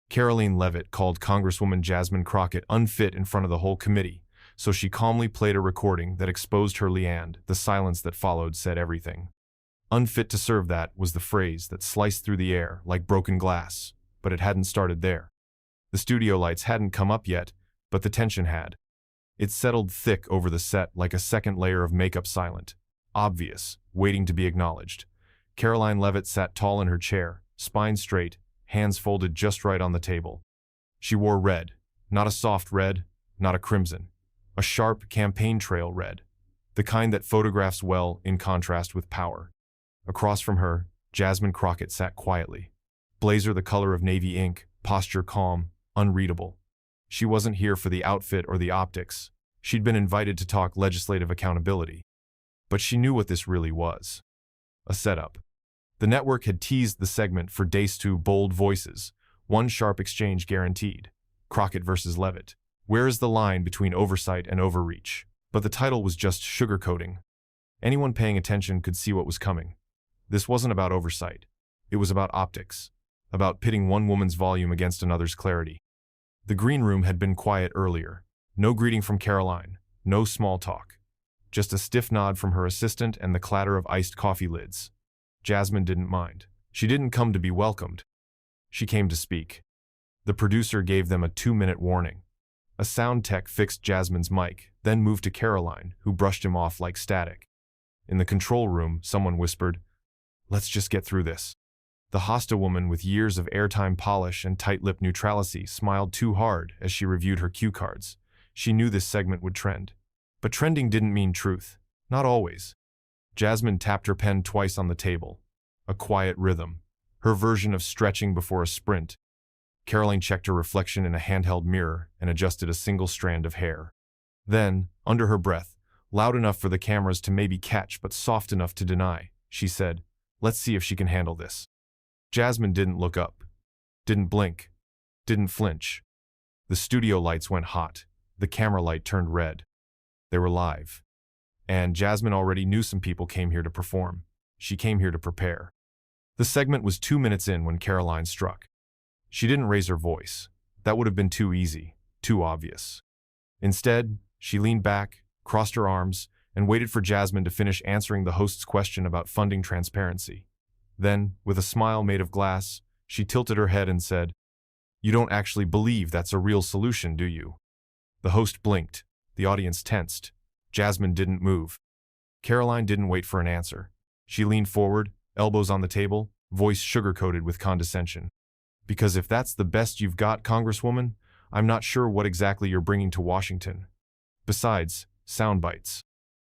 Karoline Leavitt called Congresswoman Jasmine Crockett unfit in front of the whole committee, so she calmly played a recording that exposed her Leand. The silence that followed said everything. Unfit to serve, that was the phrase that sliced through the air like broken glass, but it hadn't started there. The studio lights hadn't come up yet, but the tension had. It settled thick over the set like a second layer of makeup, silent, obvious, waiting to be acknowledged. Karoline Leavitt sat tall in her chair, spine straight, hands folded just right on the table. She wore red, not a soft red, not a crimson, a sharp campaign trail red, the kind that photographs well in contrast with power. Across from her, Jasmine Crockett sat quietly. Blazer the color of navy ink, posture calm, unreadable. She wasn't here for the outfit or the optics. She'd been invited to talk legislative accountability. But she knew what this really was. A setup. The network had teased the segment for days. Two bold voices, one sharp exchange guaranteed. Crockett versus Leavitt. Where is the line between oversight and overreach? But the title was just sugarcoating. Anyone paying attention could see what was coming. This wasn't about oversight. It was about optics, about pitting one woman's volume against another's clarity. The green room had been quiet earlier. No greeting from Karoline, no small talk. Just a stiff nod from her assistant and the clatter of iced coffee lids. Jasmine didn't mind. She didn't come to be welcomed. She came to speak. The producer gave them a 2-minute warning. A sound tech fixed Jasmine's mic, then moved to Karoline, who brushed him off like static. In the control room, someone whispered, "Let's just get through this." The hosta woman with years of airtime polish and tight-lipped neutrality smiled too hard as she reviewed her cue cards. She knew this segment would trend. But trending didn't mean truth. Not always. Jasmine tapped her pen twice on the table. A quiet rhythm. Her version of stretching before a sprint. Karoline checked her reflection in a handheld mirror and adjusted a single strand of hair. Then, under her breath, loud enough for the cameras to maybe catch but soft enough to deny, she said, "Let's see if she can handle this." Jasmine didn't look up, didn't blink, didn't flinch. The studio lights went hot. The camera light turned red. They were live. And Jasmine already knew some people came here to perform. She came here to prepare. The segment was 2 minutes in when Karoline struck. She didn't raise her voice. That would have been too easy, too obvious. Instead, she leaned back, crossed her arms, and waited for Jasmine to finish answering the host's question about funding transparency. Then, with a smile made of glass, she tilted her head and said, "You don't actually believe that's a real solution, do you?" The host blinked. The audience tensed. Jasmine didn't move. Karoline didn't wait for an answer. She leaned forward, elbows on the table, voice sugar-coated with condescension. "Because if that's the best you've got, Congresswoman, I'm not sure what exactly you're bringing to Washington. Besides, sound bites."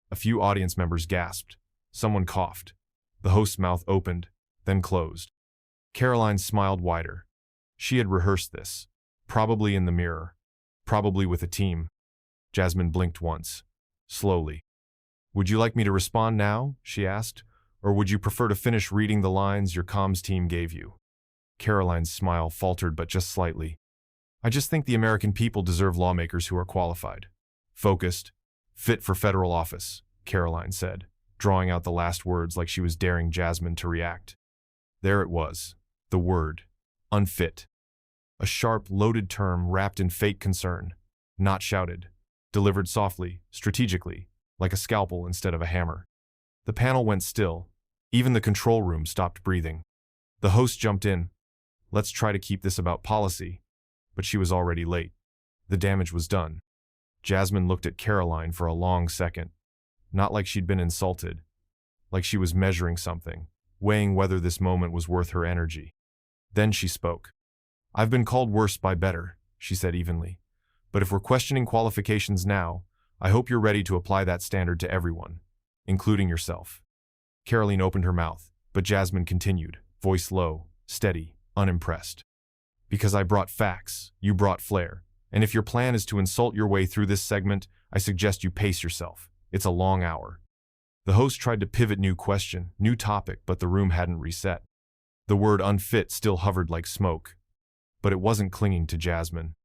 A few audience members gasped. Someone coughed. The host's mouth opened, then closed. Karoline smiled wider. She had rehearsed this. Probably in the mirror. Probably with a team. Jasmine blinked once. Slowly. "Would you like me to respond now?" she asked. "Or would you prefer to finish reading the lines your comms team gave you?" Karoline's smile faltered but just slightly. "I just think the American people deserve lawmakers who are qualified. Focused. Fit for federal office," Karoline said, drawing out the last words like she was daring Jasmine to react. There it was. The word. Unfit. A sharp, loaded term wrapped in fake concern. Not shouted. Delivered softly, strategically, like a scalpel instead of a hammer. The panel went still. Even the control room stopped breathing. The host jumped in. "Let's try to keep this about policy." But she was already late. The damage was done. Jasmine looked at Karoline for a long second. Not like she'd been insulted. Like she was measuring something, weighing whether this moment was worth her energy. Then she spoke. "I've been called worse by better," she said evenly. "But if we're questioning qualifications now, I hope you're ready to apply that standard to everyone, including yourself." Karoline opened her mouth, but Jasmine continued, voice low, steady, unimpressed. "Because I brought facts, you brought flair. And if your plan is to insult your way through this segment, I suggest you pace yourself. It's a long hour." The host tried to pivot new question, new topic, but the room hadn't reset. The word unfit still hovered like smoke. But it wasn't clinging to Jasmine.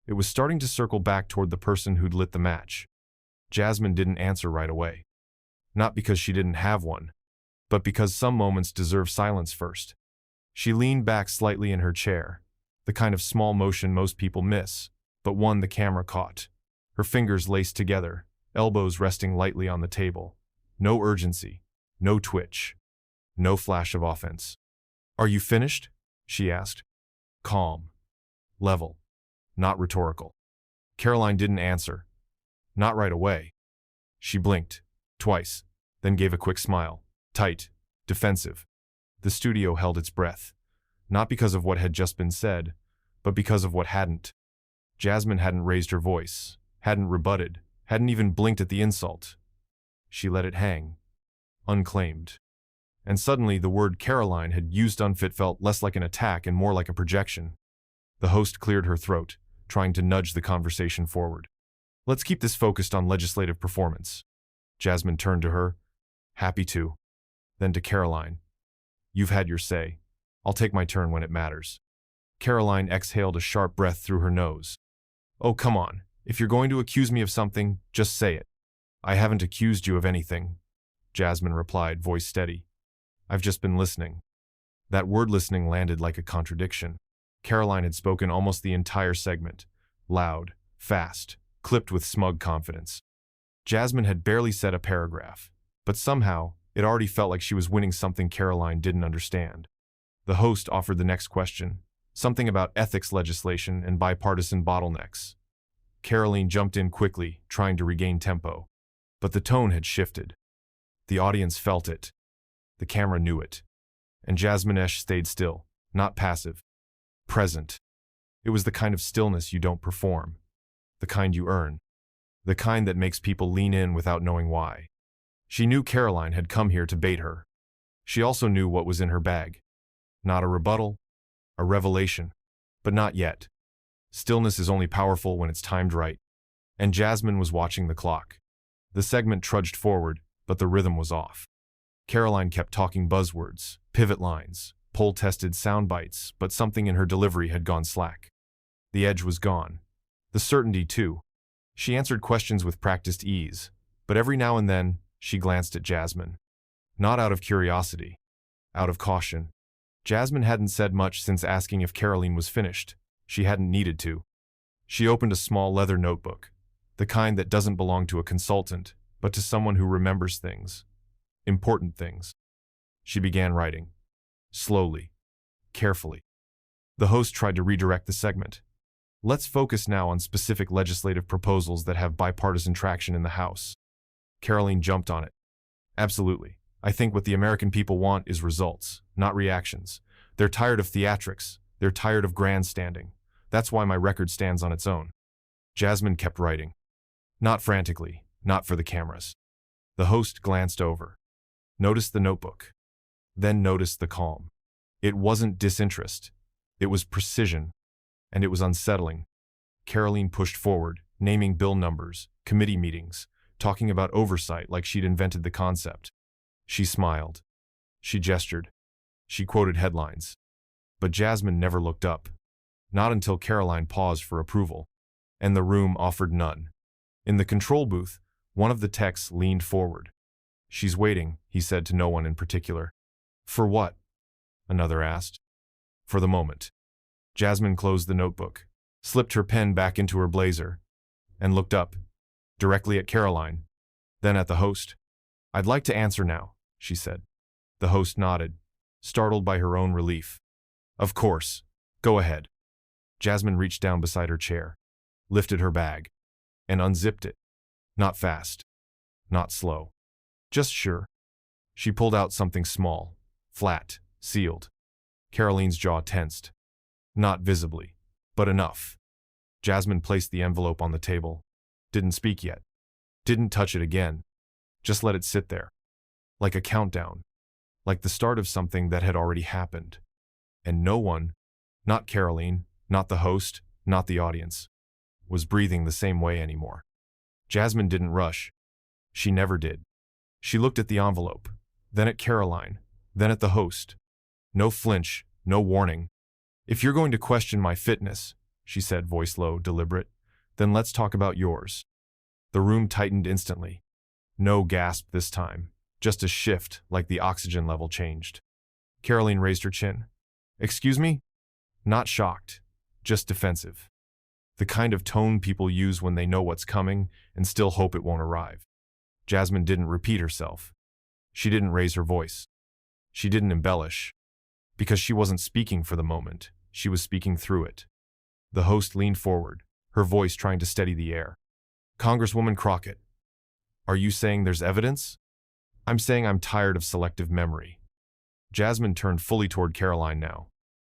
It was starting to circle back toward the person who'd lit the match. Jasmine didn't answer right away. Not because she didn't have one, but because some moments deserve silence first. She leaned back slightly in her chair. The kind of small motion most people miss, but one the camera caught. Her fingers laced together, elbows resting lightly on the table. No urgency, no twitch, no flash of offense. "Are you finished?" she asked. Calm. Level. Not rhetorical. Karoline didn't answer. Not right away. She blinked. Twice. Then gave a quick smile. Tight. Defensive. The studio held its breath. Not because of what had just been said, but because of what hadn't. Jasmine hadn't raised her voice, hadn't rebutted, hadn't even blinked at the insult. She let it hang. Unclaimed. And suddenly the word Karoline had used UNFIT felt less like an attack and more like a projection. The host cleared her throat, trying to nudge the conversation forward. "Let's keep this focused on legislative performance." Jasmine turned to her. "Happy to." Then to Karoline. "You've had your say. I'll take my turn when it matters." Karoline exhaled a sharp breath through her nose. "Oh, come on. If you're going to accuse me of something, just say it." "I haven't accused you of anything," Jasmine replied, voice steady. "I've just been listening." That word listening landed like a contradiction. Karoline had spoken almost the entire segment. Loud, fast, clipped with smug confidence. Jasmine had barely said a paragraph, but somehow it already felt like she was winning something Karoline didn't understand. The host offered the next question, something about ethics legislation and bipartisan bottlenecks. Karoline jumped in quickly, trying to regain tempo. But the tone had shifted. The audience felt it. The camera knew it. And Jasmine stayed still, not passive. Present. It was the kind of stillness you don't perform. The kind you earn. The kind that makes people lean in without knowing why. She knew Karoline had come here to bait her. She also knew what was in her bag. Not a rebuttal, a revelation, but not yet. Stillness is only powerful when it's timed right. And Jasmine was watching the clock. The segment trudged forward, but the rhythm was off. Karoline kept talking buzzwords, pivot lines, poll-tested sound bites, but something in her delivery had gone slack. The edge was gone. The certainty, too. She answered questions with practiced ease, but every now and then, she glanced at Jasmine. Not out of curiosity. Out of caution. Jasmine hadn't said much since asking if Karoline was finished. She hadn't needed to. She opened a small leather notebook, the kind that doesn't belong to a consultant, but to someone who remembers things. Important things. She began writing. Slowly. Carefully. The host tried to redirect the segment. "Let's focus now on specific legislative proposals that have bipartisan traction in the House." Karoline jumped on it. "Absolutely. I think what the American people want is results, not reactions. They're tired of theatrics. They're tired of grandstanding. That's why my record stands on its own." Jasmine kept writing. Not frantically, not for the cameras. The host glanced over. Noticed the notebook. Then noticed the calm. It wasn't disinterest. It was precision. And it was unsettling. Karoline pushed forward, naming bill numbers, committee meetings, talking about oversight like she'd invented the concept. She smiled. She gestured. She quoted headlines. But Jasmine never looked up. Not until Karoline paused for approval. And the room offered none. In the control booth, one of the techs leaned forward. "She's waiting," he said to no one in particular. "For what?" another asked. "For the moment." Jasmine closed the notebook, slipped her pen back into her blazer, and looked up, directly at Karoline, then at the host. "I'd like to answer now," she said. The host nodded, startled by her own relief. "Of course. Go ahead." Jasmine reached down beside her chair, lifted her bag, and unzipped it. Not fast. Not slow. Just sure. She pulled out something small, flat, sealed. Karoline's jaw tensed. Not visibly, but enough. Jasmine placed the envelope on the table. Didn't speak yet. Didn't touch it again. Just let it sit there. Like a countdown. Like the start of something that had already happened. And no one, not Karoline, not the host, not the audience, was breathing the same way anymore. Jasmine didn't rush. She never did. She looked at the envelope, then at Karoline, then at the host. No flinch, no warning. "If you're going to question my fitness," she said, voice low, deliberate, "then let's talk about yours." The room tightened instantly. No gasp this time, just a shift like the oxygen level changed. Karoline raised her chin. "Excuse me?" Not shocked, just defensive. The kind of tone people use when they know what's coming and still hope it won't arrive. Jasmine didn't repeat herself. She didn't raise her voice. She didn't embellish. Because she wasn't speaking for the moment, she was speaking through it. The host leaned forward, her voice trying to steady the air. Congresswoman Crockett, are you saying there's evidence? I'm saying I'm tired of selective memory. Jasmine turned fully toward Karoline now.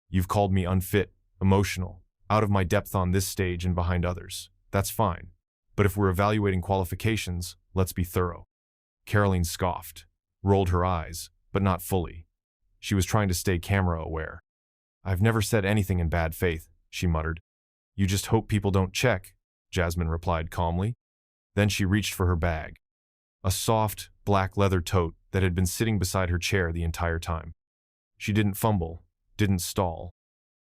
You've called me unfit, emotional, out of my depth on this stage and behind others. That's fine. But if we're evaluating qualifications, let's be thorough. Karoline scoffed, rolled her eyes, but not fully. She was trying to stay camera-aware. I've never said anything in bad faith, she muttered. You just hope people don't check, Jasmine replied calmly. Then she reached for her bag. A soft, black leather tote that had been sitting beside her chair the entire time. She didn't fumble, didn't stall.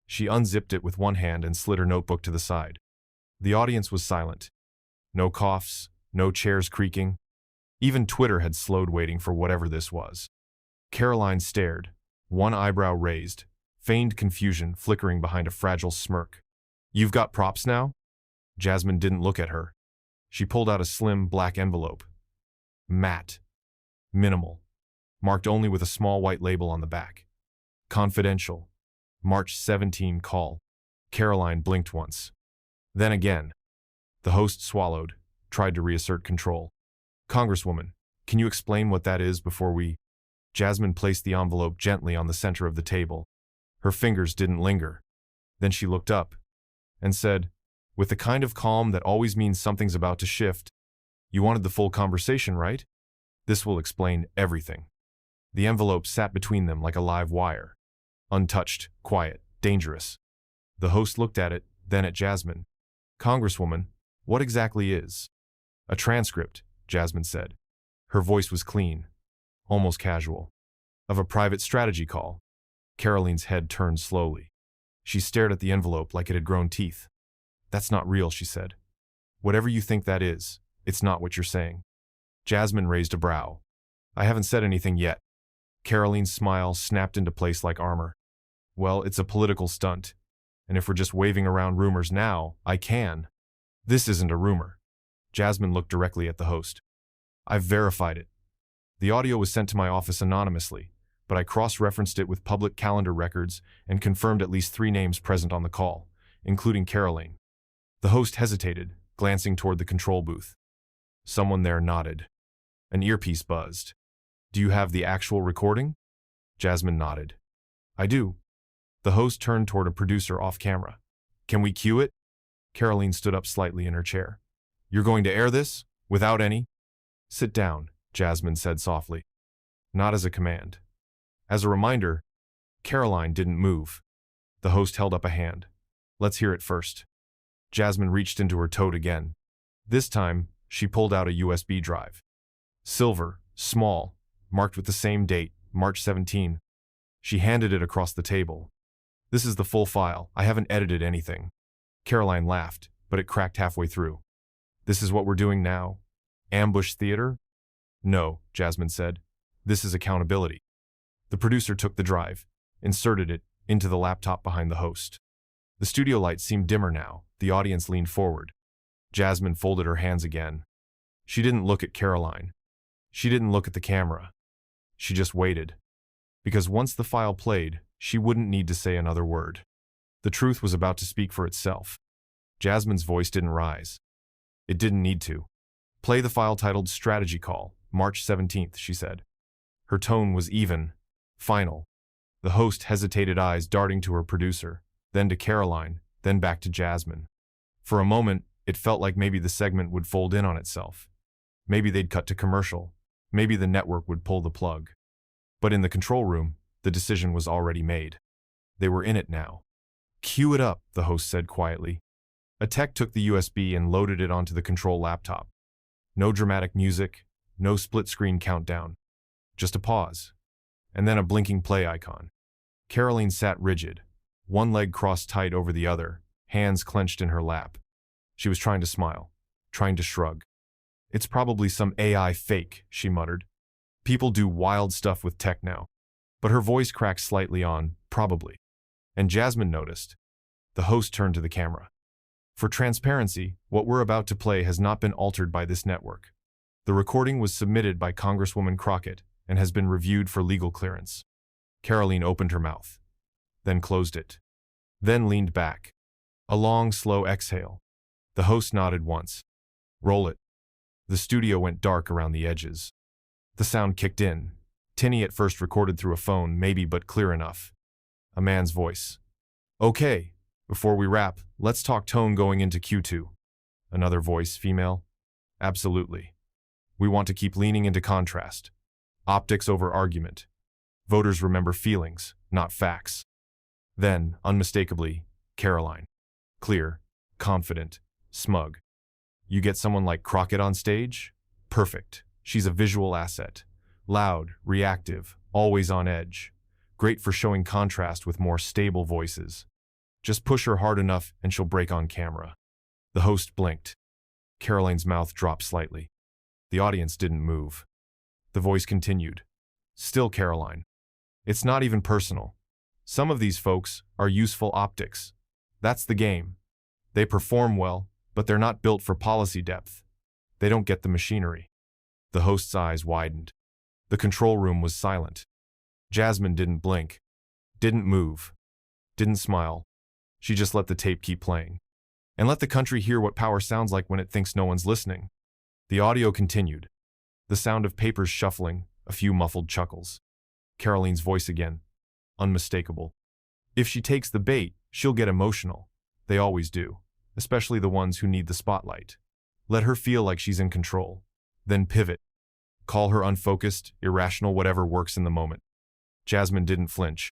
She unzipped it with one hand and slid her notebook to the side. The audience was silent. No coughs, no chairs creaking. Even Twitter had slowed waiting for whatever this was. Karoline stared, one eyebrow raised, feigned confusion flickering behind a fragile smirk. You've got props now? Jasmine didn't look at her. She pulled out a slim, black envelope. Matte. Minimal. Marked only with a small white label on the back. Confidential. March 17 call. Karoline blinked once. Then again. The host swallowed, tried to reassert control. Congresswoman, can you explain what that is before we… Jasmine placed the envelope gently on the center of the table. Her fingers didn't linger. Then she looked up and said, with the kind of calm that always means something's about to shift, you wanted the full conversation, right? This will explain everything. The envelope sat between them like a live wire. Untouched, quiet, dangerous. The host looked at it, then at Jasmine. Congresswoman, what exactly is? A transcript, Jasmine said. Her voice was clean, almost casual. Of a private strategy call. Karoline's head turned slowly. She stared at the envelope like it had grown teeth. That's not real, she said. Whatever you think that is, it's not what you're saying. Jasmine raised a brow. I haven't said anything yet. Karoline's smile snapped into place like armor. Well, it's a political stunt. And if we're just waving around rumors now, I can. This isn't a rumor. Jasmine looked directly at the host. I've verified it. The audio was sent to my office anonymously, but I cross-referenced it with public calendar records and confirmed at least 3 names present on the call, including Karoline. The host hesitated, glancing toward the control booth. Someone there nodded. An earpiece buzzed. Do you have the actual recording? Jasmine nodded. I do. The host turned toward a producer off camera. Can we cue it? Karoline stood up slightly in her chair. You're going to air this? Without any? Sit down, Jasmine said softly. Not as a command. As a reminder, Karoline didn't move. The host held up a hand. Let's hear it first. Jasmine reached into her tote again. This time, she pulled out a USB drive. Silver, small, marked with the same date, March 17. She handed it across the table. This is the full file. I haven't edited anything. Karoline laughed, but it cracked halfway through. This is what we're doing now? Ambush theater? No, Jasmine said. This is accountability. The producer took the drive, inserted it into the laptop behind the host. The studio lights seemed dimmer now. The audience leaned forward. Jasmine folded her hands again. She didn't look at Karoline. She didn't look at the camera. She just waited. Because once the file played, she wouldn't need to say another word. The truth was about to speak for itself. Jasmine's voice didn't rise. It didn't need to. Play the file titled Strategy Call, March 17th, she said. Her tone was even, final. The host hesitated, eyes darting to her producer, then to Karoline, then back to Jasmine. For a moment, it felt like maybe the segment would fold in on itself. Maybe they'd cut to commercial. Maybe the network would pull the plug. But in the control room, the decision was already made. They were in it now. Cue it up, the host said quietly. A tech took the USB and loaded it onto the control laptop. No dramatic music, no split-screen countdown. Just a pause. And then a blinking play icon. Karoline sat rigid, one leg crossed tight over the other, hands clenched in her lap. She was trying to smile, trying to shrug. It's probably some AI fake, she muttered. People do wild stuff with tech now. But her voice cracked slightly on, probably. And Jasmine noticed. The host turned to the camera. For transparency, what we're about to play has not been altered by this network. The recording was submitted by Congresswoman Crockett and has been reviewed for legal clearance. Karoline opened her mouth, then closed it, then leaned back. A long, slow exhale. The host nodded once. Roll it. The studio went dark around the edges. The sound kicked in, tinny at first, recorded through a phone, maybe, but clear enough. A man's voice. Okay, before we wrap, let's talk tone going into Q2. Another voice, female. Absolutely. We want to keep leaning into contrast. Optics over argument. Voters remember feelings, not facts. Then, unmistakably, Karoline. Clear, confident, smug. You get someone like Crockett on stage? Perfect. She's a visual asset. Loud, reactive, always on edge. Great for showing contrast with more stable voices. Just push her hard enough and she'll break on camera. The host blinked. Karoline's mouth dropped slightly. The audience didn't move. The voice continued. Still Karoline. It's not even personal. Some of these folks are useful optics. That's the game. They perform well, but they're not built for policy depth. They don't get the machinery. The host's eyes widened. The control room was silent. Jasmine didn't blink, didn't move, didn't smile. She just let the tape keep playing. And let the country hear what power sounds like when it thinks no one's listening. The audio continued. The sound of papers shuffling, a few muffled chuckles. Karoline's voice again, unmistakable. If she takes the bait, she'll get emotional. They always do, especially the ones who need the spotlight. Let her feel like she's in control. Then pivot. Call her unfocused, irrational, whatever works in the moment. Jasmine didn't flinch.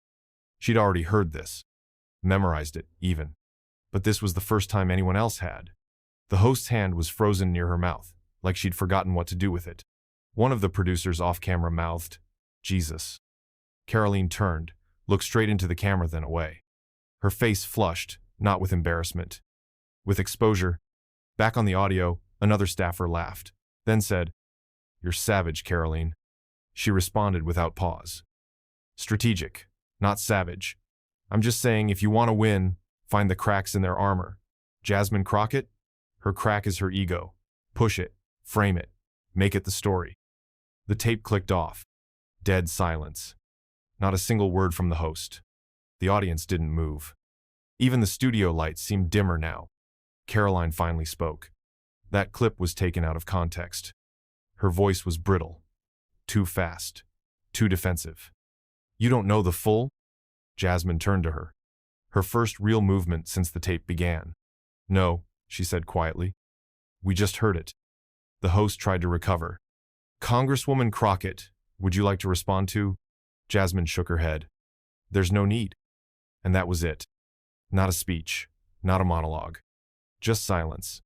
She'd already heard this. Memorized it, even. But this was the first time anyone else had. The host's hand was frozen near her mouth, like she'd forgotten what to do with it. One of the producers off-camera mouthed, "Jesus." Karoline turned, looked straight into the camera, then away. Her face flushed, not with embarrassment. With exposure. Back on the audio, another staffer laughed, then said, "You're savage, Karoline." She responded without pause. "Strategic, not savage. I'm just saying, if you want to win, find the cracks in their armor. Jasmine Crockett? Her crack is her ego. Push it, frame it, make it the story." The tape clicked off. Dead silence. Not a single word from the host. The audience didn't move. Even the studio lights seemed dimmer now. Karoline finally spoke. That clip was taken out of context. Her voice was brittle. Too fast. Too defensive. "You don't know the full?" Jasmine turned to her. Her first real movement since the tape began. "No," she said quietly. "We just heard it." The host tried to recover. "Congresswoman Crockett, would you like to respond to?" Jasmine shook her head. "There's no need." And that was it. Not a speech, not a monologue. Just silence.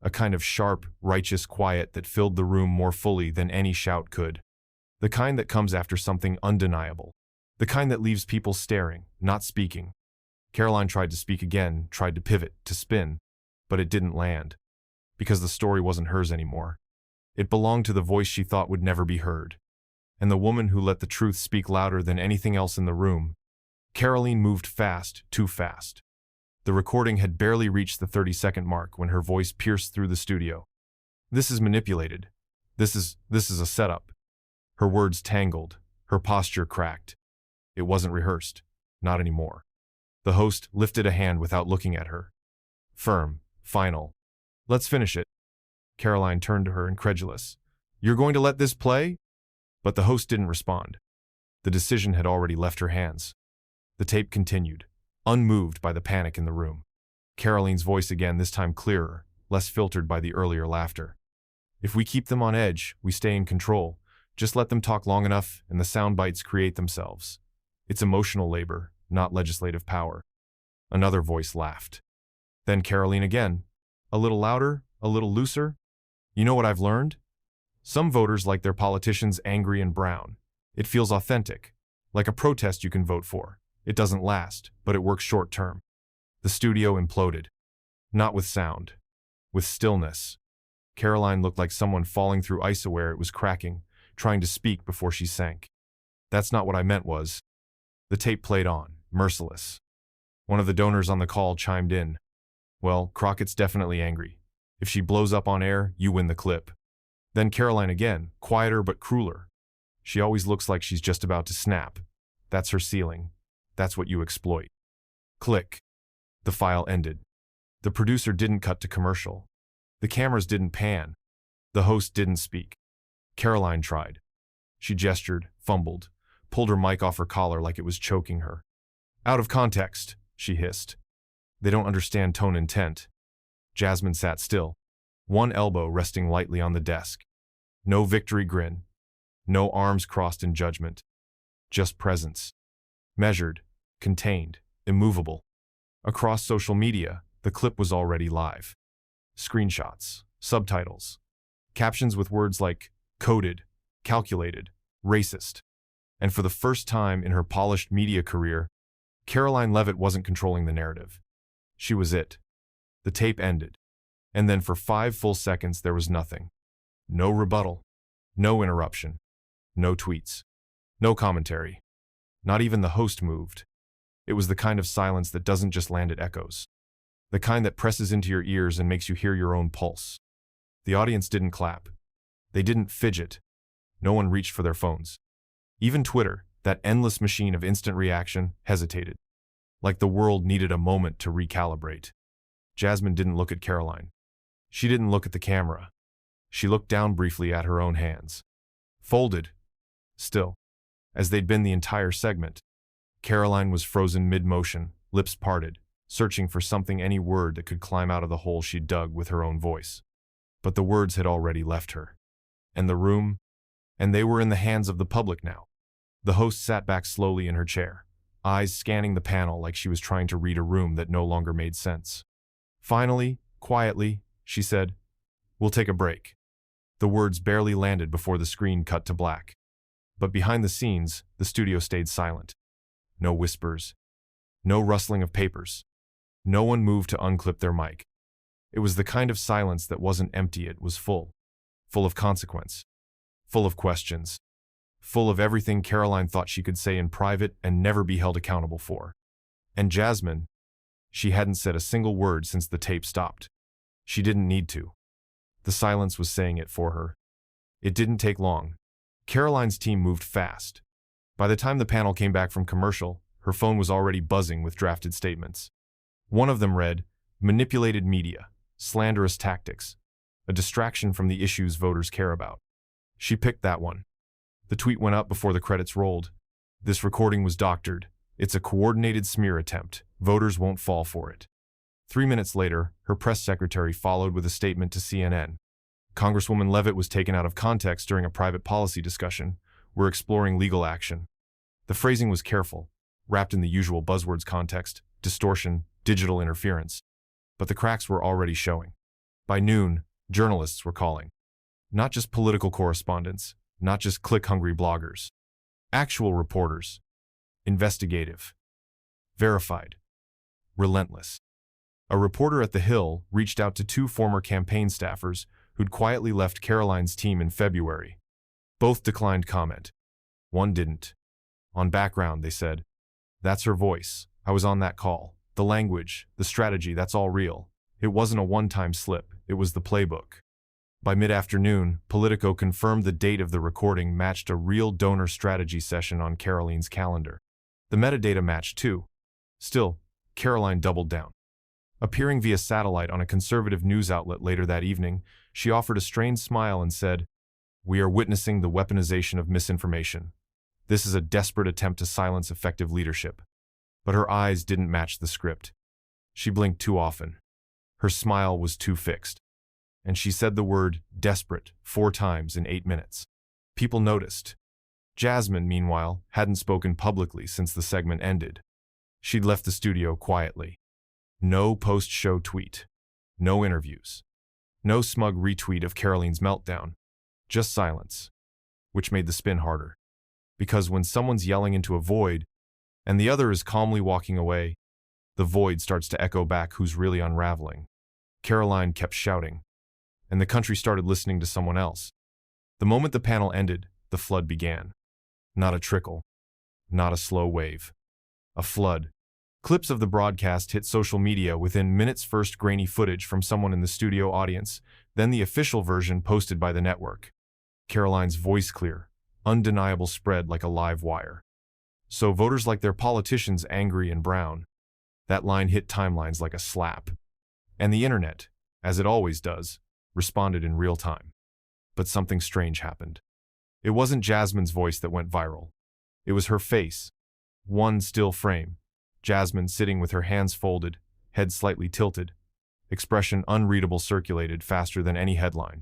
A kind of sharp, righteous quiet that filled the room more fully than any shout could. The kind that comes after something undeniable. The kind that leaves people staring, not speaking. Karoline tried to speak again, tried to pivot, to spin, but it didn't land. Because the story wasn't hers anymore. It belonged to the voice she thought would never be heard. And the woman who let the truth speak louder than anything else in the room. Karoline moved fast, too fast. The recording had barely reached the 30-second mark when her voice pierced through the studio. "This is manipulated. This is a setup." Her words tangled, her posture cracked. It wasn't rehearsed. Not anymore. The host lifted a hand without looking at her. Firm, final. "Let's finish it." Karoline turned to her, incredulous. "You're going to let this play?" But the host didn't respond. The decision had already left her hands. The tape continued, unmoved by the panic in the room. Karoline's voice again, this time clearer, less filtered by the earlier laughter. "If we keep them on edge, we stay in control. Just let them talk long enough and the sound bites create themselves. It's emotional labor, not legislative power." Another voice laughed. Then Karoline again, a little louder, a little looser. "You know what I've learned? Some voters like their politicians angry and brown. It feels authentic, like a protest you can vote for. It doesn't last, but it works short term." The studio imploded. Not with sound, with stillness. Karoline looked like someone falling through ice where it was cracking, trying to speak before she sank. "That's not what I meant was." The tape played on, merciless. One of the donors on the call chimed in. Well, Crockett's definitely angry. If she blows up on air, you win the clip. Then Karoline again, quieter but crueler. She always looks like she's just about to snap. That's her ceiling. That's what you exploit. Click. The file ended. The producer didn't cut to commercial. The cameras didn't pan. The host didn't speak. Karoline tried. She gestured, fumbled, pulled her mic off her collar like it was choking her. Out of context, she hissed. They don't understand tone intent. Jasmine sat still, one elbow resting lightly on the desk. No victory grin. No arms crossed in judgment. Just presence. Measured, contained, immovable. Across social media, the clip was already live. Screenshots, subtitles, captions with words like coded, calculated, racist. And for the first time in her polished media career, Karoline Leavitt wasn't controlling the narrative. She was it. The tape ended. And then for 5 full seconds there was nothing. No rebuttal. No interruption. No tweets. No commentary. Not even the host moved. It was the kind of silence that doesn't just land at echoes. The kind that presses into your ears and makes you hear your own pulse. The audience didn't clap. They didn't fidget. No one reached for their phones. Even Twitter, that endless machine of instant reaction, hesitated. Like the world needed a moment to recalibrate. Jasmine didn't look at Karoline. She didn't look at the camera. She looked down briefly at her own hands. Folded. Still. As they'd been the entire segment. Karoline was frozen mid-motion, lips parted, searching for something, any word that could climb out of the hole she'd dug with her own voice. But the words had already left her. And the room? And they were in the hands of the public now. The host sat back slowly in her chair, eyes scanning the panel like she was trying to read a room that no longer made sense. Finally, quietly, she said, "We'll take a break." The words barely landed before the screen cut to black. But behind the scenes, the studio stayed silent. No whispers. No rustling of papers. No one moved to unclip their mic. It was the kind of silence that wasn't empty, it was full. Full of consequence. Full of questions. Full of everything Karoline thought she could say in private and never be held accountable for. And Jasmine, she hadn't said a single word since the tape stopped. She didn't need to. The silence was saying it for her. It didn't take long. Karoline's team moved fast. By the time the panel came back from commercial, her phone was already buzzing with drafted statements. One of them read, "Manipulated media, slanderous tactics, a distraction from the issues voters care about." She picked that one. The tweet went up before the credits rolled. "This recording was doctored. It's a coordinated smear attempt. Voters won't fall for it." 3 minutes later, her press secretary followed with a statement to CNN. "Congresswoman Leavitt was taken out of context during a private policy discussion. We're exploring legal action." The phrasing was careful, wrapped in the usual buzzwords: context, distortion, digital interference. But the cracks were already showing. By noon, journalists were calling. Not just political correspondents, not just click-hungry bloggers. Actual reporters. Investigative. Verified. Relentless. A reporter at The Hill reached out to 2 former campaign staffers who'd quietly left Karoline's team in February. Both declined comment. One didn't. On background, they said, "That's her voice. I was on that call. The language, the strategy, that's all real. It wasn't a one-time slip. It was the playbook." By mid-afternoon, Politico confirmed the date of the recording matched a real donor strategy session on Karoline's calendar. The metadata matched too. Still, Karoline doubled down. Appearing via satellite on a conservative news outlet later that evening, she offered a strained smile and said, "We are witnessing the weaponization of misinformation. This is a desperate attempt to silence effective leadership." But her eyes didn't match the script. She blinked too often. Her smile was too fixed. And she said the word desperate 4 times in 8 minutes. People noticed. Jasmine, meanwhile, hadn't spoken publicly since the segment ended. She'd left the studio quietly. No post-show tweet. No interviews. No smug retweet of Karoline's meltdown. Just silence. Which made the spin harder. Because when someone's yelling into a void, and the other is calmly walking away, the void starts to echo back who's really unraveling. Karoline kept shouting, and the country started listening to someone else. The moment the panel ended, the flood began. Not a trickle. Not a slow wave. A flood. Clips of the broadcast hit social media within minutes, first grainy footage from someone in the studio audience, then the official version posted by the network. Karoline's voice clear, undeniable, spread like a live wire. So voters like their politicians angry and brown. That line hit timelines like a slap. And the internet, as it always does, responded in real time. But something strange happened. It wasn't Jasmine's voice that went viral. It was her face. One still frame. Jasmine sitting with her hands folded, head slightly tilted. Expression unreadable circulated faster than any headline.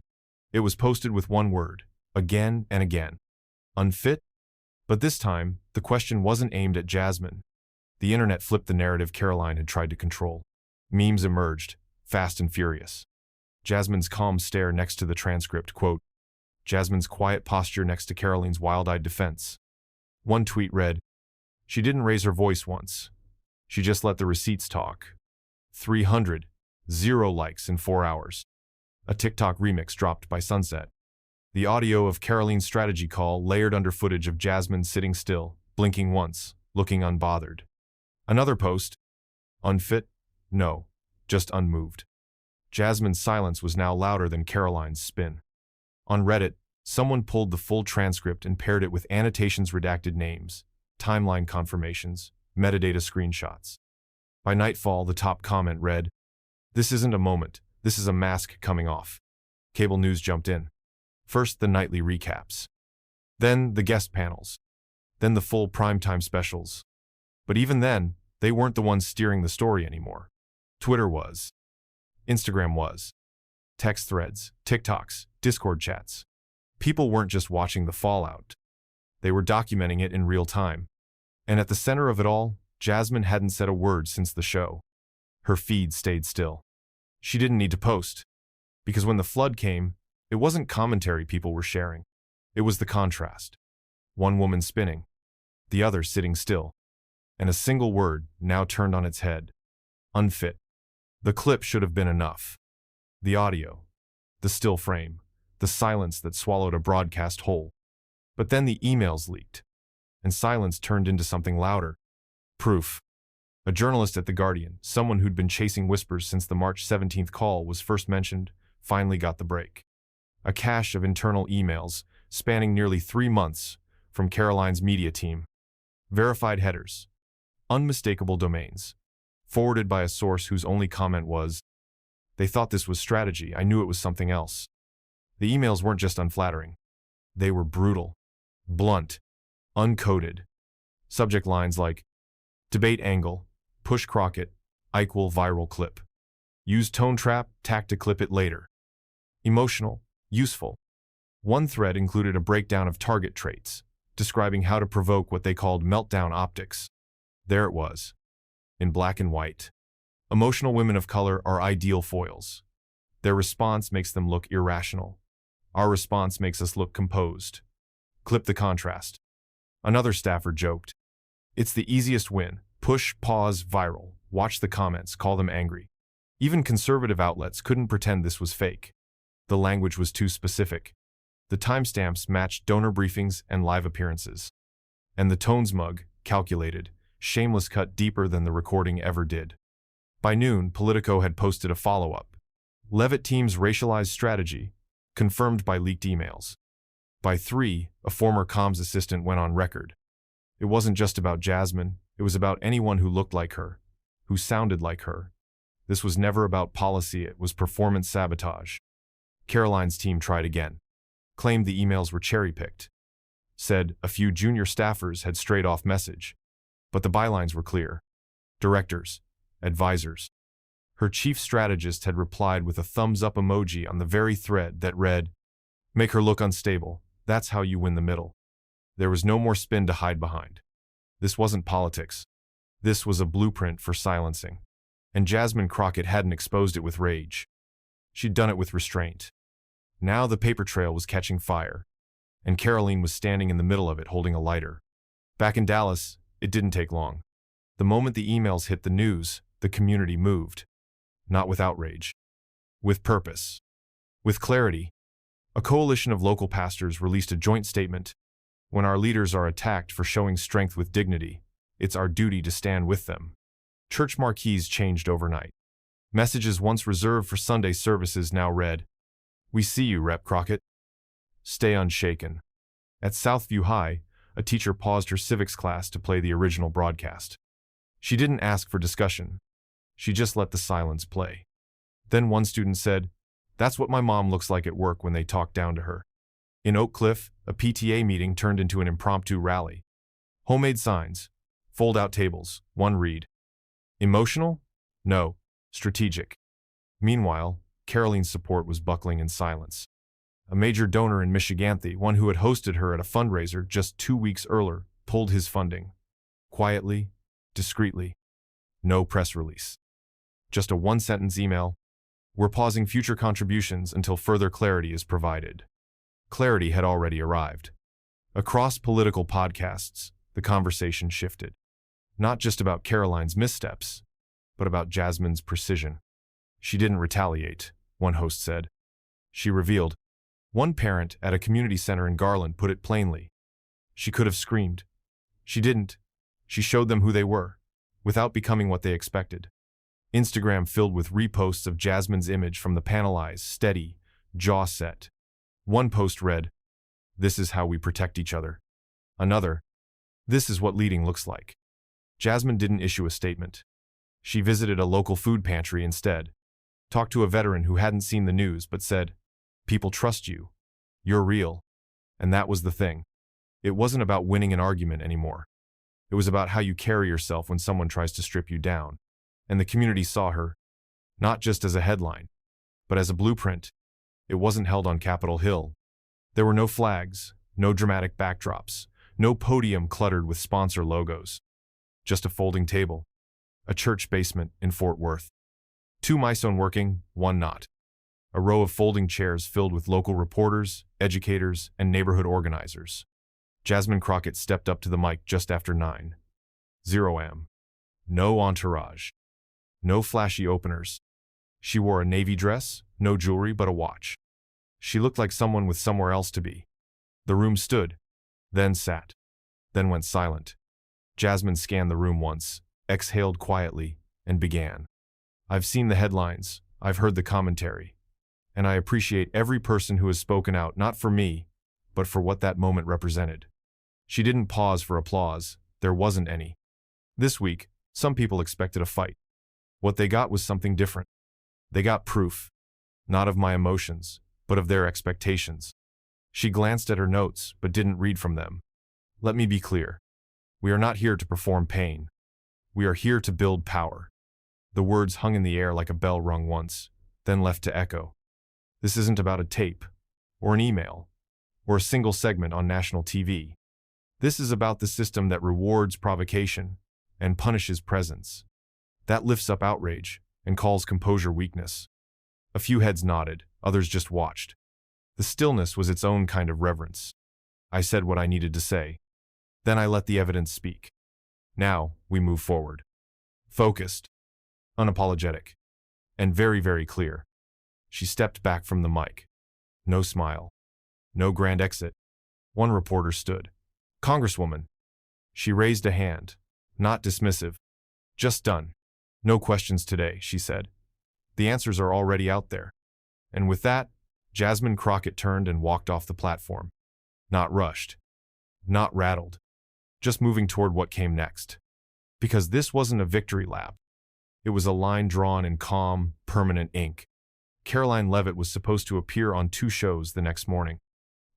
It was posted with one word, again and again. Unfit? But this time, the question wasn't aimed at Jasmine. The internet flipped the narrative Karoline had tried to control. Memes emerged, fast and furious. Jasmine's calm stare next to the transcript, quote, Jasmine's quiet posture next to Karoline's wild-eyed defense. One tweet read, she didn't raise her voice once. She just let the receipts talk. 300, 0 likes in 4 hours. A TikTok remix dropped by sunset. The audio of Karoline's strategy call layered under footage of Jasmine sitting still, blinking once, looking unbothered. Another post, unfit? No, just unmoved. Jasmine's silence was now louder than Karoline's spin. On Reddit, someone pulled the full transcript and paired it with annotations, redacted names, timeline confirmations, metadata screenshots. By nightfall, the top comment read, this isn't a moment, this is a mask coming off. Cable news jumped in. First, the nightly recaps. Then, the guest panels. Then, the full primetime specials. But even then, they weren't the ones steering the story anymore. Twitter was. Instagram was. Text threads, TikToks, Discord chats. People weren't just watching the fallout. They were documenting it in real time. And at the center of it all, Jasmine hadn't said a word since the show. Her feed stayed still. She didn't need to post. Because when the flood came, it wasn't commentary people were sharing. It was the contrast. One woman spinning, the other sitting still. And a single word now turned on its head. Unfit. The clip should have been enough. The audio, the still frame, the silence that swallowed a broadcast whole. But then the emails leaked. And silence turned into something louder. Proof. A journalist at The Guardian, someone who'd been chasing whispers since the March 17th call was first mentioned, finally got the break. A cache of internal emails spanning nearly 3 months from Karoline's media team. Verified headers. Unmistakable domains. Forwarded by a source whose only comment was, they thought this was strategy, I knew it was something else. The emails weren't just unflattering. They were brutal, blunt, uncoded. Subject lines like, debate angle, push Crockett, equal viral clip. Use tone trap, tack to clip it later. Emotional, useful. One thread included a breakdown of target traits, describing how to provoke what they called meltdown optics. There it was, in black and white. Emotional women of color are ideal foils. Their response makes them look irrational. Our response makes us look composed. Clip the contrast. Another staffer joked, it's the easiest win. Push, pause, viral. Watch the comments, call them angry. Even conservative outlets couldn't pretend this was fake. The language was too specific. The timestamps matched donor briefings and live appearances. And the tones mug, calculated, shameless, cut deeper than the recording ever did. By noon, Politico had posted a follow-up. Leavitt team's racialized strategy, confirmed by leaked emails. By 3, a former comms assistant went on record. It wasn't just about Jasmine, it was about anyone who looked like her, who sounded like her. This was never about policy, it was performance sabotage. Karoline's team tried again. Claimed the emails were cherry-picked. Said a few junior staffers had strayed off message. But the bylines were clear. Directors, advisors. Her chief strategist had replied with a thumbs-up emoji on the very thread that read, make her look unstable, that's how you win the middle. There was no more spin to hide behind. This wasn't politics. This was a blueprint for silencing. And Jasmine Crockett hadn't exposed it with rage. She'd done it with restraint. Now the paper trail was catching fire, and Karoline was standing in the middle of it holding a lighter. Back in Dallas, it didn't take long. The moment the emails hit the news, the community moved. Not with outrage. With purpose. With clarity. A coalition of local pastors released a joint statement. When our leaders are attacked for showing strength with dignity, it's our duty to stand with them. Church marquees changed overnight. Messages once reserved for Sunday services now read, "We see you, Rep. Crockett. Stay unshaken." At Southview High, a teacher paused her civics class to play the original broadcast. She didn't ask for discussion. She just let the silence play. Then one student said, "That's what my mom looks like at work when they talk down to her." In Oak Cliff, a PTA meeting turned into an impromptu rally. Homemade signs, fold-out tables, one read. Emotional? No. Strategic. Meanwhile, Karoline's support was buckling in silence. A major donor in Michiganthe, one who had hosted her at a fundraiser just 2 weeks earlier, pulled his funding. Quietly, discreetly. No press release. Just a one-sentence email. "We're pausing future contributions until further clarity is provided." Clarity had already arrived. Across political podcasts, the conversation shifted. Not just about Karoline's missteps, but about Jasmine's precision. "She didn't retaliate," one host said. "She revealed." One parent at a community center in Garland put it plainly. "She could have screamed. She didn't. She showed them who they were, without becoming what they expected." Instagram filled with reposts of Jasmine's image from the panelized, steady, jaw set. One post read, "This is how we protect each other." Another, "This is what leading looks like." Jasmine didn't issue a statement. She visited a local food pantry instead, talked to a veteran who hadn't seen the news but said, "People trust you. You're real." And that was the thing. It wasn't about winning an argument anymore. It was about how you carry yourself when someone tries to strip you down. And the community saw her, not just as a headline, but as a blueprint. It wasn't held on Capitol Hill. There were no flags, no dramatic backdrops, no podium cluttered with sponsor logos. Just a folding table. A church basement in Fort Worth. 2 mice working, 1 not. A row of folding chairs filled with local reporters, educators, and neighborhood organizers. Jasmine Crockett stepped up to the mic just after 9:00 am. No entourage. No flashy openers. She wore a navy dress, no jewelry but a watch. She looked like someone with somewhere else to be. The room stood, then sat, then went silent. Jasmine scanned the room once, exhaled quietly, and began. "I've seen the headlines, I've heard the commentary, and I appreciate every person who has spoken out, not for me, but for what that moment represented." She didn't pause for applause. There wasn't any. This week, some people expected a fight. What they got was something different. They got proof, not of my emotions, but of their expectations. She glanced at her notes, but didn't read from them. "Let me be clear. We are not here to perform pain. We are here to build power." The words hung in the air like a bell rung once, then left to echo. This isn't about a tape, or an email, or a single segment on national TV. This is about the system that rewards provocation and punishes presence. That lifts up outrage and calls composure weakness. A few heads nodded, others just watched. The stillness was its own kind of reverence. I said what I needed to say. Then I let the evidence speak. Now we move forward. Focused, unapologetic, and very, very clear. She stepped back from the mic. No smile. No grand exit. One reporter stood. "Congresswoman." She raised a hand, not dismissive. "Just done. No questions today," she said. "The answers are already out there." And with that, Jasmine Crockett turned and walked off the platform. Not rushed. Not rattled. Just moving toward what came next. Because this wasn't a victory lap. It was a line drawn in calm, permanent ink. Karoline Leavitt was supposed to appear on 2 shows the next morning.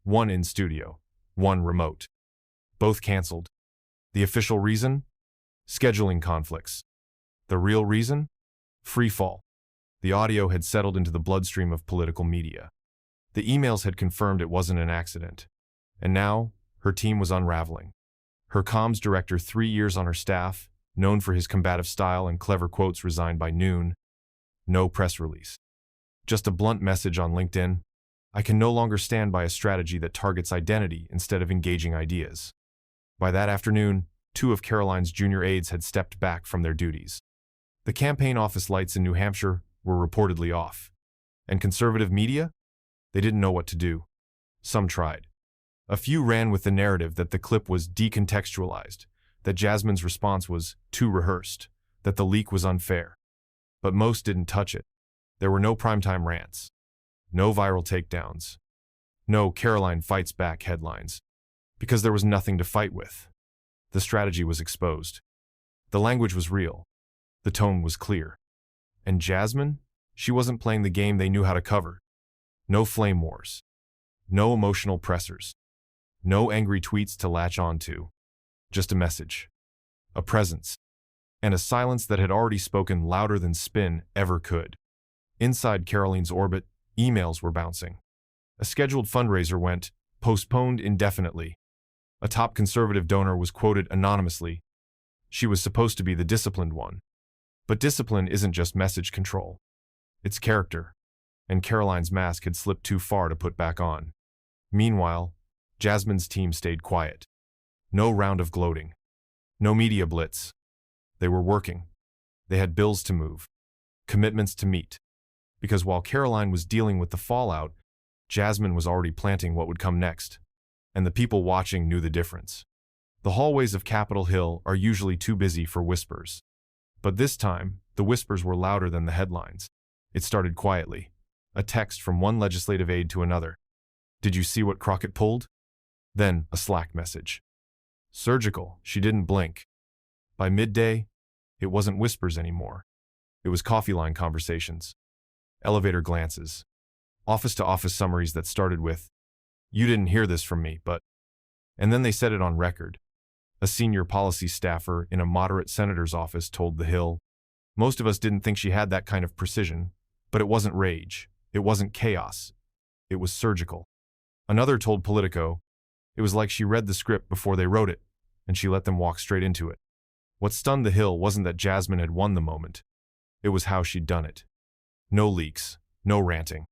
One in studio, one remote. Both canceled. The official reason? Scheduling conflicts. The real reason? Free fall. The audio had settled into the bloodstream of political media. The emails had confirmed it wasn't an accident. And now, her team was unraveling. Her comms director, 3 years on her staff, known for his combative style and clever quotes, resigned by noon. No press release. Just a blunt message on LinkedIn. "I can no longer stand by a strategy that targets identity instead of engaging ideas." By that afternoon, 2 of Karoline's junior aides had stepped back from their duties. The campaign office lights in New Hampshire were reportedly off. And conservative media? They didn't know what to do. Some tried. A few ran with the narrative that the clip was decontextualized, that Jasmine's response was too rehearsed, that the leak was unfair. But most didn't touch it. There were no primetime rants, no viral takedowns, no Karoline fights back headlines, because there was nothing to fight with. The strategy was exposed. The language was real. The tone was clear. And Jasmine? She wasn't playing the game they knew how to cover. No flame wars. No emotional pressers. No angry tweets to latch onto. Just a message. A presence. And a silence that had already spoken louder than spin ever could. Inside Karoline's orbit, emails were bouncing. A scheduled fundraiser went, postponed indefinitely. A top conservative donor was quoted anonymously. She was supposed to be the disciplined one. But discipline isn't just message control. It's character. And Karoline's mask had slipped too far to put back on. Meanwhile, Jasmine's team stayed quiet. No round of gloating. No media blitz. They were working. They had bills to move. Commitments to meet. Because while Karoline was dealing with the fallout, Jasmine was already planting what would come next. And the people watching knew the difference. The hallways of Capitol Hill are usually too busy for whispers. But this time, the whispers were louder than the headlines. It started quietly. A text from one legislative aide to another. Did you see what Crockett pulled? Then a Slack message. Surgical, she didn't blink. By midday, it wasn't whispers anymore. It was coffee line conversations. Elevator glances. Office-to-office summaries that started with, "You didn't hear this from me, but..." And then they said it on record. A senior policy staffer in a moderate senator's office told The Hill, "Most of us didn't think she had that kind of precision, but it wasn't rage. It wasn't chaos. It was surgical." Another told Politico, "It was like she read the script before they wrote it, and she let them walk straight into it." What stunned The Hill wasn't that Jasmine had won the moment. It was how she'd done it. No leaks, no ranting.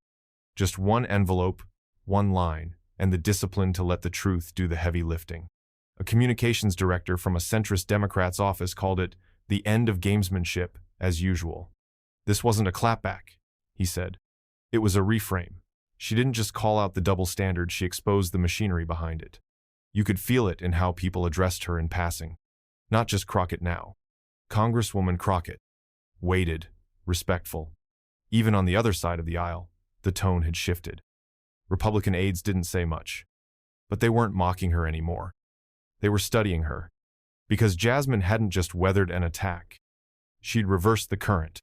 Just one envelope, one line, and the discipline to let the truth do the heavy lifting. A communications director from a centrist Democrat's office called it the end of gamesmanship, as usual. "This wasn't a clapback," he said. "It was a reframe." She didn't just call out the double standard, she exposed the machinery behind it. You could feel it in how people addressed her in passing. Not just Crockett now. Congresswoman Crockett. Weighted, respectful. Even on the other side of the aisle, the tone had shifted. Republican aides didn't say much. But they weren't mocking her anymore. They were studying her. Because Jasmine hadn't just weathered an attack. She'd reversed the current.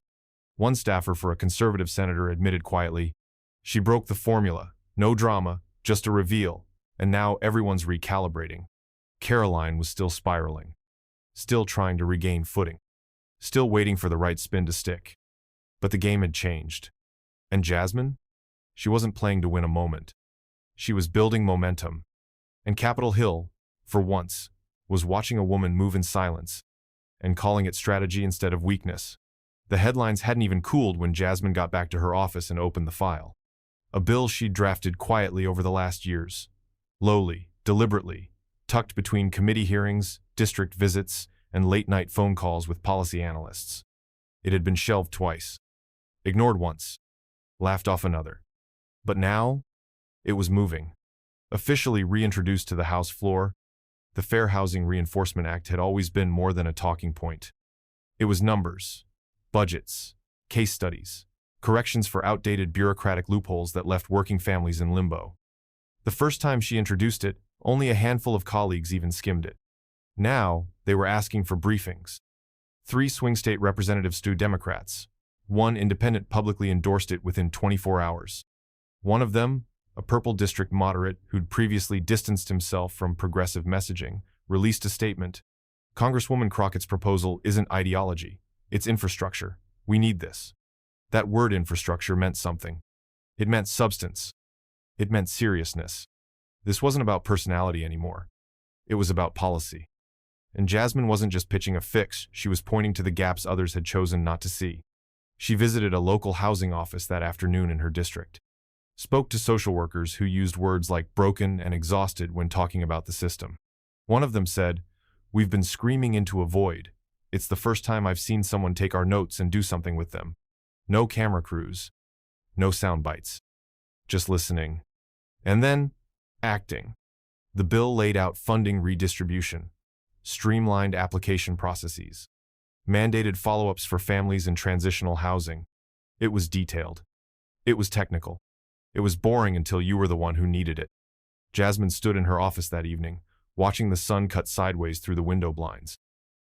One staffer for a conservative senator admitted quietly, "She broke the formula. No drama, just a reveal. And now everyone's recalibrating." Karoline was still spiraling. Still trying to regain footing. Still waiting for the right spin to stick. But the game had changed. And Jasmine? She wasn't playing to win a moment. She was building momentum. And Capitol Hill, for once, was watching a woman move in silence and calling it strategy instead of weakness. The headlines hadn't even cooled when Jasmine got back to her office and opened the file. A bill she'd drafted quietly over the last years. Lowly, deliberately, tucked between committee hearings, district visits, and late-night phone calls with policy analysts. It had been shelved twice. Ignored once. Laughed off another. But now, it was moving. Officially reintroduced to the House floor, the Fair Housing Reinforcement Act had always been more than a talking point. It was numbers, budgets, case studies, corrections for outdated bureaucratic loopholes that left working families in limbo. The first time she introduced it, only a handful of colleagues even skimmed it. Now, they were asking for briefings. 3 swing state representatives stood Democrats. 1 independent publicly endorsed it within 24 hours. One of them, a purple district moderate who'd previously distanced himself from progressive messaging, released a statement. "Congresswoman Crockett's proposal isn't ideology. It's infrastructure. We need this." That word infrastructure meant something. It meant substance. It meant seriousness. This wasn't about personality anymore. It was about policy. And Jasmine wasn't just pitching a fix, she was pointing to the gaps others had chosen not to see. She visited a local housing office that afternoon in her district. Spoke to social workers who used words like broken and exhausted when talking about the system. One of them said, "We've been screaming into a void. It's the first time I've seen someone take our notes and do something with them. No camera crews. No sound bites. Just listening. And then, acting." The bill laid out funding redistribution, streamlined application processes, mandated follow-ups for families in transitional housing. It was detailed. It was technical. It was boring until you were the one who needed it. Jasmine stood in her office that evening, watching the sun cut sideways through the window blinds.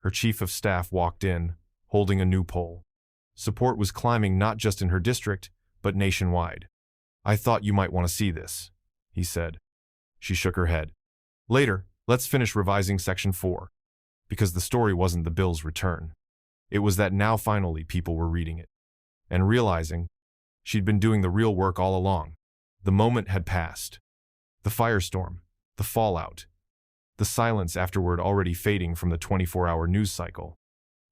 Her chief of staff walked in, holding a new poll. Support was climbing not just in her district, but nationwide. "I thought you might want to see this," he said. She shook her head. "Later, let's finish revising Section 4. Because the story wasn't the bill's return. It was that now finally people were reading it. And realizing she'd been doing the real work all along. The moment had passed. The firestorm, the fallout, the silence afterward already fading from the 24-hour news cycle.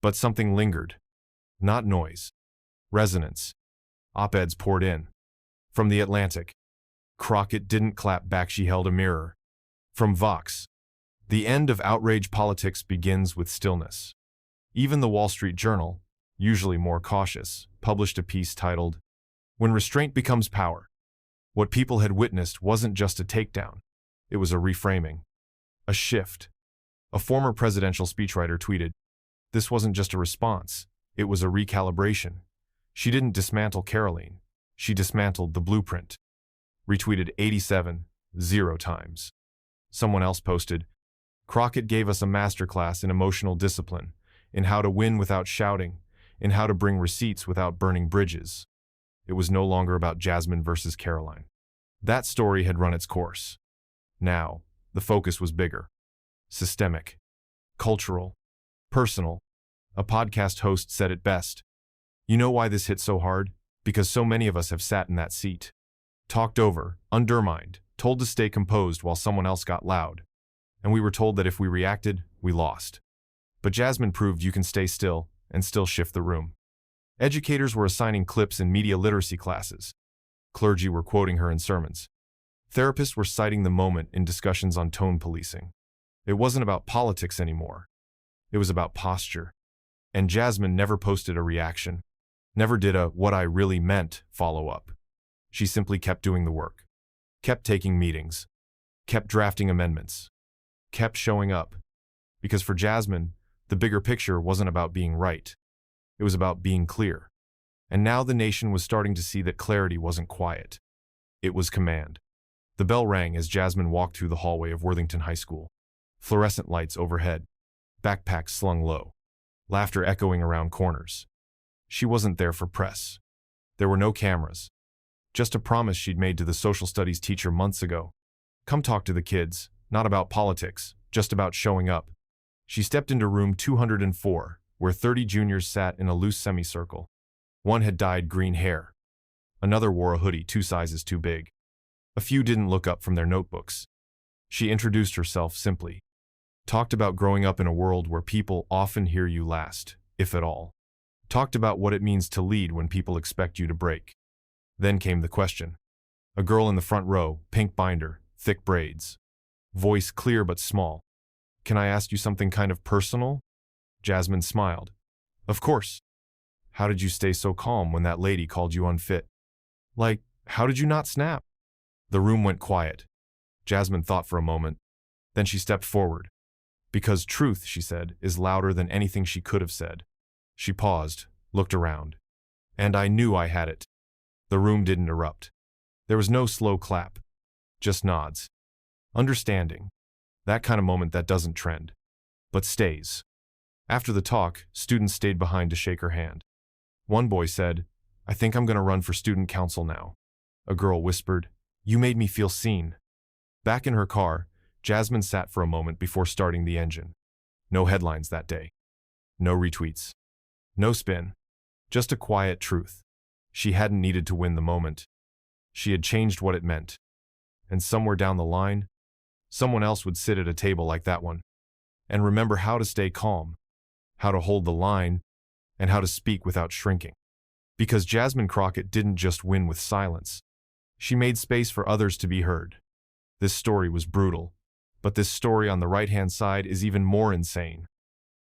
But something lingered. Not noise. Resonance. Op-eds poured in. From The Atlantic. Crockett didn't clap back, she held a mirror. From Vox. The end of outrage politics begins with stillness. Even the Wall Street Journal, usually more cautious, published a piece titled, "When Restraint Becomes Power." What people had witnessed wasn't just a takedown. It was a reframing. A shift. A former presidential speechwriter tweeted, "This wasn't just a response, it was a recalibration." She didn't dismantle Karoline. She dismantled the blueprint. Retweeted 87,000 times. Someone else posted, "Crockett gave us a masterclass in emotional discipline, in how to win without shouting, in how to bring receipts without burning bridges." It was no longer about Jasmine versus Karoline. That story had run its course. Now, the focus was bigger. Systemic. Cultural. Personal. A podcast host said it best. "You know why this hit so hard? Because so many of us have sat in that seat. Talked over, undermined, told to stay composed while someone else got loud. And we were told that if we reacted, we lost. But Jasmine proved you can stay still and still shift the room." Educators were assigning clips in media literacy classes. Clergy were quoting her in sermons. Therapists were citing the moment in discussions on tone policing. It wasn't about politics anymore. It was about posture. And Jasmine never posted a reaction. Never did a "what I really meant" follow-up. She simply kept doing the work. Kept taking meetings. Kept drafting amendments. Kept showing up. Because for Jasmine, the bigger picture wasn't about being right. It was about being clear. And now the nation was starting to see that clarity wasn't quiet. It was command. The bell rang as Jasmine walked through the hallway of Worthington High School. Fluorescent lights overhead. Backpacks slung low. Laughter echoing around corners. She wasn't there for press. There were no cameras. Just a promise she'd made to the social studies teacher months ago. Come talk to the kids, not about politics, just about showing up. She stepped into room 204, where 30 juniors sat in a loose semicircle. One had dyed green hair. Another wore a hoodie 2 sizes too big. A few didn't look up from their notebooks. She introduced herself simply. Talked about growing up in a world where people often hear you last, if at all. Talked about what it means to lead when people expect you to break. Then came the question. A girl in the front row, pink binder, thick braids. Voice clear but small. "Can I ask you something kind of personal?" Jasmine smiled. "Of course." "How did you stay so calm when that lady called you unfit? Like, how did you not snap?" The room went quiet. Jasmine thought for a moment. Then she stepped forward. "Because truth," she said, "is louder than anything she could have said." She paused, looked around. "And I knew I had it." The room didn't erupt. There was no slow clap. Just nods. Understanding. That kind of moment that doesn't trend, but stays. After the talk, students stayed behind to shake her hand. One boy said, "I think I'm going to run for student council now." A girl whispered, "You made me feel seen." Back in her car, Jasmine sat for a moment before starting the engine. No headlines that day. No retweets. No spin. Just a quiet truth. She hadn't needed to win the moment. She had changed what it meant. And somewhere down the line, someone else would sit at a table like that one and remember how to stay calm, how to hold the line, and how to speak without shrinking. Because Jasmine Crockett didn't just win with silence. She made space for others to be heard. This story was brutal, but this story on the right-hand side is even more insane.